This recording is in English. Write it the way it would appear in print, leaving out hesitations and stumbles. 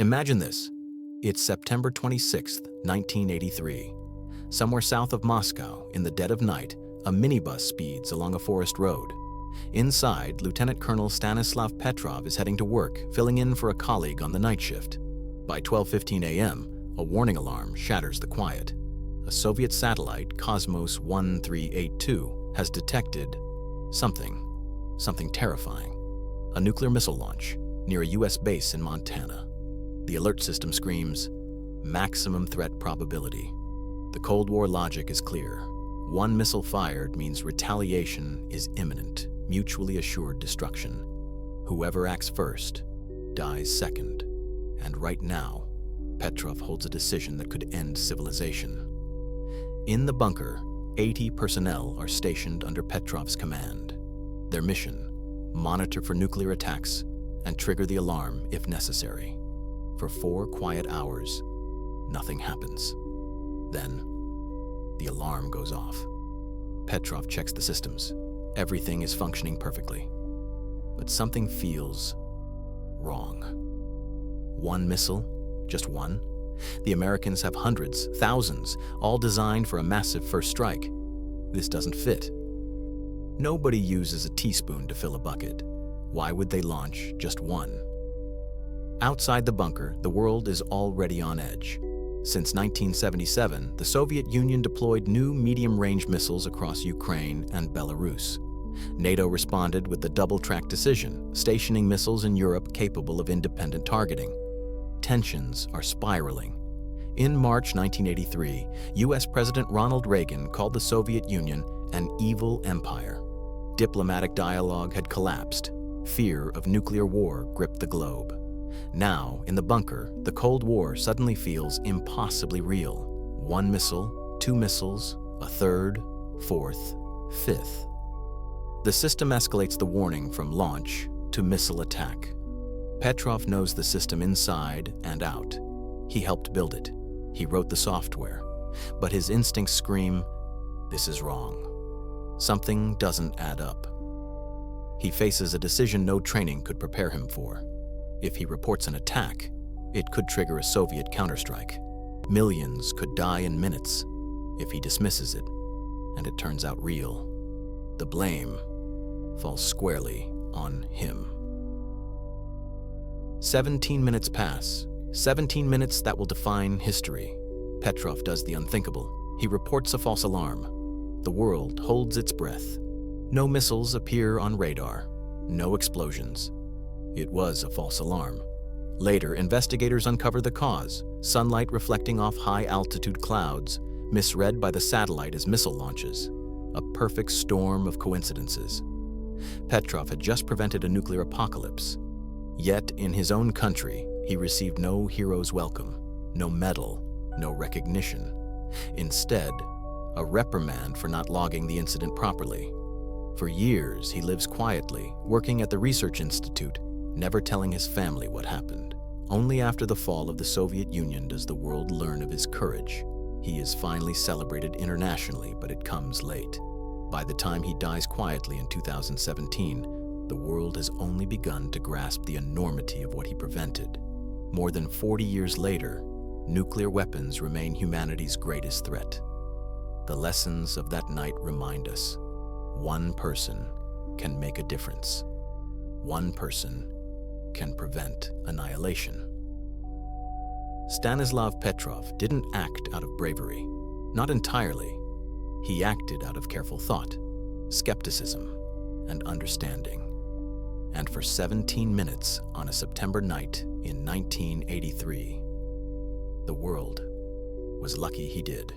Imagine this. It's September 26th, 1983. Somewhere south of Moscow, in the dead of night, a minibus speeds along a forest road. Inside, Lieutenant Colonel Stanislav Petrov is heading to work, filling in for a colleague on the night shift. By 12:15 a.m., a warning alarm shatters the quiet. A Soviet satellite, Cosmos 1382, has detected something terrifying. A nuclear missile launch near a U.S. base in Montana. The alert system screams, maximum threat probability. The Cold War logic is clear. One missile fired means retaliation is imminent, mutually assured destruction. Whoever acts first dies second. And right now, Petrov holds a decision that could end civilization. In the bunker, 80 personnel are stationed under Petrov's command. Their mission, monitor for nuclear attacks and trigger the alarm if necessary. For 4 quiet hours, nothing happens. Then, the alarm goes off. Petrov checks the systems. Everything is functioning perfectly. But something feels wrong. One missile? Just one? The Americans have hundreds, thousands, all designed for a massive first strike. This doesn't fit. Nobody uses a teaspoon to fill a bucket. Why would they launch just one? Outside the bunker, the world is already on edge. Since 1977, the Soviet Union deployed new medium-range missiles across Ukraine and Belarus. NATO responded with the double-track decision, stationing missiles in Europe capable of independent targeting. Tensions are spiraling. In March 1983, U.S. President Ronald Reagan called the Soviet Union an evil empire. Diplomatic dialogue had collapsed. Fear of nuclear war gripped the globe. Now, in the bunker, the Cold War suddenly feels impossibly real. One missile, 2 missiles, a third, fourth, fifth. The system escalates the warning from launch to missile attack. Petrov knows the system inside and out. He helped build it. He wrote the software. But his instincts scream, this is wrong. Something doesn't add up. He faces a decision no training could prepare him for. If he reports an attack, it could trigger a Soviet counterstrike. Millions could die in minutes. If he dismisses it, and it turns out real, the blame falls squarely on him. 17 minutes pass. 17 minutes that will define history. Petrov does the unthinkable. He reports a false alarm. The world holds its breath. No missiles appear on radar. No explosions. It was a false alarm. Later, investigators uncover the cause: sunlight reflecting off high-altitude clouds, misread by the satellite as missile launches. A perfect storm of coincidences. Petrov had just prevented a nuclear apocalypse. Yet, in his own country, he received no hero's welcome, no medal, no recognition. Instead, a reprimand for not logging the incident properly. For years, he lives quietly, working at the research institute, never telling his family what happened. Only after the fall of the Soviet Union does the world learn of his courage. He is finally celebrated internationally, but it comes late. By the time he dies quietly in 2017, the world has only begun to grasp the enormity of what he prevented. More than 40 years later, nuclear weapons remain humanity's greatest threat. The lessons of that night remind us, one person can make a difference. One person can prevent annihilation. Stanislav Petrov didn't act out of bravery. Not entirely. He acted out of careful thought, skepticism, and understanding. And for 17 minutes on a September night in 1983, the world was lucky he did.